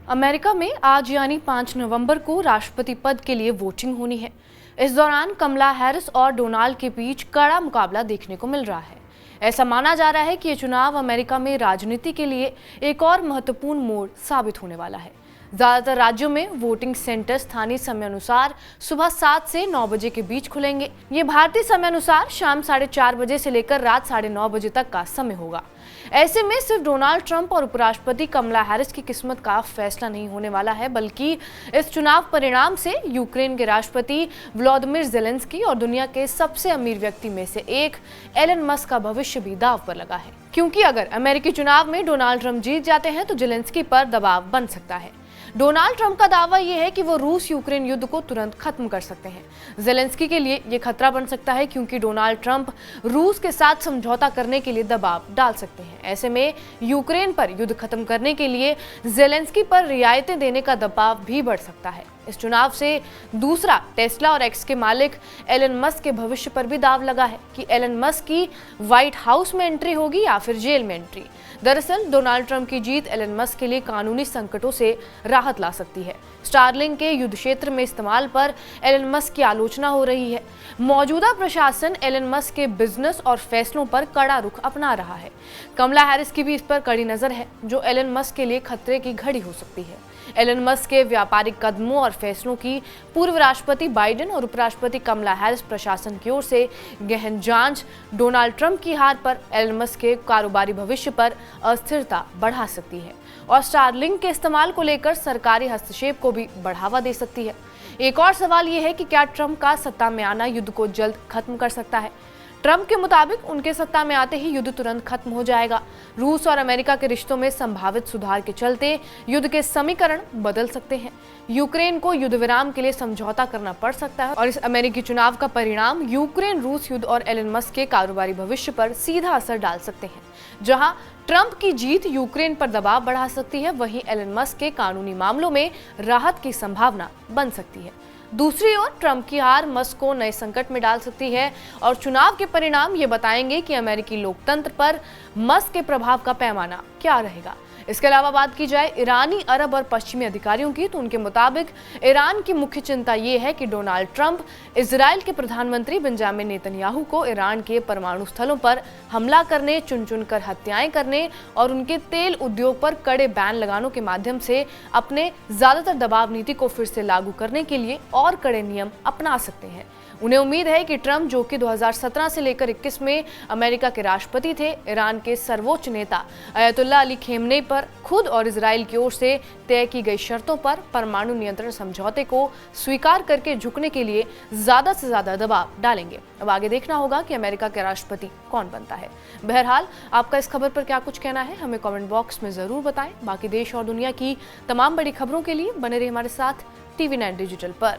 America में आज यानी 5 नवंबर को राष्ट्रपति पद के लिए वोटिंग होनी है। इस दौरान कमला हैरिस और डोनाल्ड के बीच कड़ा मुकाबला देखने को मिल रहा है। ऐसा माना जा रहा है कि ये चुनाव अमेरिका में राजनीति के लिए एक और महत्वपूर्ण मोड़ साबित होने वाला है। ज्यादातर राज्यों में वोटिंग सेंटर स्थानीय समय अनुसार सुबह 7 से 9 बजे के बीच खुलेंगे। ये भारतीय समय अनुसार शाम 4:30 बजे से लेकर रात 9:30 बजे तक का समय होगा। ऐसे में सिर्फ डोनाल्ड ट्रंप और उपराष्ट्रपति कमला हैरिस की किस्मत का फैसला नहीं होने वाला है, बल्कि इस चुनाव परिणाम से यूक्रेन के राष्ट्रपति व्लादिमीर ज़ेलेंस्की और दुनिया के सबसे अमीर व्यक्ति में से एक एलन मस्क का भविष्य भी दांव पर लगा है। क्योंकि अगर अमेरिकी चुनाव में डोनाल्ड ट्रंप जीत जाते हैं तो ज़ेलेंस्की पर दबाव बन सकता है। डोनाल्ड ट्रंप का दावा यह है कि वो रूस यूक्रेन युद्ध को तुरंत खत्म कर सकते हैं। ज़ेलेंस्की के लिए ये खतरा बन सकता है, क्योंकि डोनाल्ड ट्रंप रूस के साथ समझौता करने के लिए दबाव डाल सकते हैं। ऐसे में यूक्रेन पर युद्ध खत्म करने के लिए ज़ेलेंस्की पर रियायतें देने का दबाव भी बढ़ सकता है। इस चुनाव से दूसरा टेस्ला और एक्स के मालिक एलन मस्क के भविष्य पर भी दाव लगा है कि एलन मस्क की व्हाइट हाउस में एंट्री होगी या फिर जेल में एंट्री। दरअसल डोनाल्ड ट्रंप की जीत एलन मस्क के लिए कानूनी संकटों से राहत ला सकती है। स्टारलिंक के युद्ध क्षेत्र में इस्तेमाल पर एलन मस्क की आलोचना हो रही है। मौजूदा प्रशासन एलन मस्क के बिजनेस और फैसलों पर कड़ा रुख अपना रहा है। कमला हैरिस की भी इस पर कड़ी नजर है, जो एलन मस्क के लिए खतरे की घड़ी हो सकती है। एलन मस्क के व्यापारिक कदमों और फैसलों की पूर्व राष्ट्रपति बाइडेन और उपराष्ट्रपति कमला हैरिस प्रशासन की ओर से गहन जांच डोनाल्ड ट्रंप की हार पर एलन मस्क के कारोबारी भविष्य पर अस्थिरता बढ़ा सकती है और स्टारलिंक के इस्तेमाल को लेकर सरकारी हस्तक्षेप को भी बढ़ावा दे सकती है। एक और सवाल यह है कि क्या ट्रंप का सत्ता में आना युद्ध को जल्द खत्म कर सकता है। ट्रंप के मुताबिक उनके सत्ता में आते ही युद्ध तुरंत खत्म हो जाएगा। रूस और अमेरिका के रिश्तों में संभावित सुधार के चलते युद्ध के समीकरण बदल सकते हैं। यूक्रेन को युद्ध विराम के लिए समझौता करना पड़ सकता है और इस अमेरिकी चुनाव का परिणाम यूक्रेन रूस युद्ध और एलन मस्क के कारोबारी भविष्य पर सीधा असर डाल सकते हैं। जहां ट्रंप की जीत यूक्रेन पर दबाव बढ़ा सकती है, वहीं एलन मस्क के कानूनी मामलों में राहत की संभावना बन सकती है। दूसरी ओर ट्रंप की हार मस्क को नए संकट में डाल सकती है और चुनाव के परिणाम ये बताएंगे कि अमेरिकी लोकतंत्र पर मस्क के प्रभाव का पैमाना क्या रहेगा। इसके अलावा बात की जाए ईरानी, अरब और पश्चिमी अधिकारियों की, तो उनके मुताबिक ईरान की मुख्य चिंता ये है कि डोनाल्ड ट्रंप इजराइल के प्रधानमंत्री बेंजामिन नेतन्याहू को ईरान के परमाणु स्थलों पर हमला करने, चुन चुनकर हत्याएं करने और उनके तेल उद्योग पर कड़े बैन लगाने के माध्यम से अपने ज्यादातर दबाव नीति को फिर से लागू करने के लिए और कड़े नियम अपना सकते हैं। उन्हें उम्मीद है कि ट्रंप, जो कि 2017 से लेकर 21 में अमेरिका के राष्ट्रपति थे, ईरान के सर्वोच्च नेता अयतुल्ला अली खेमनेई पर खुद और इजराइल की ओर से तय की गई शर्तों पर परमाणु नियंत्रण समझौते को स्वीकार करके झुकने के लिए ज्यादा से ज्यादा दबाव डालेंगे। अब आगे देखना होगा कि अमेरिका के राष्ट्रपति कौन बनता है। बहरहाल, आपका इस खबर पर क्या कुछ कहना है, हमें कमेंट बॉक्स में जरूर बताएं। बाकी देश और दुनिया की तमाम बड़ी खबरों के लिए बने रहिए हमारे साथ TV9 डिजिटल पर।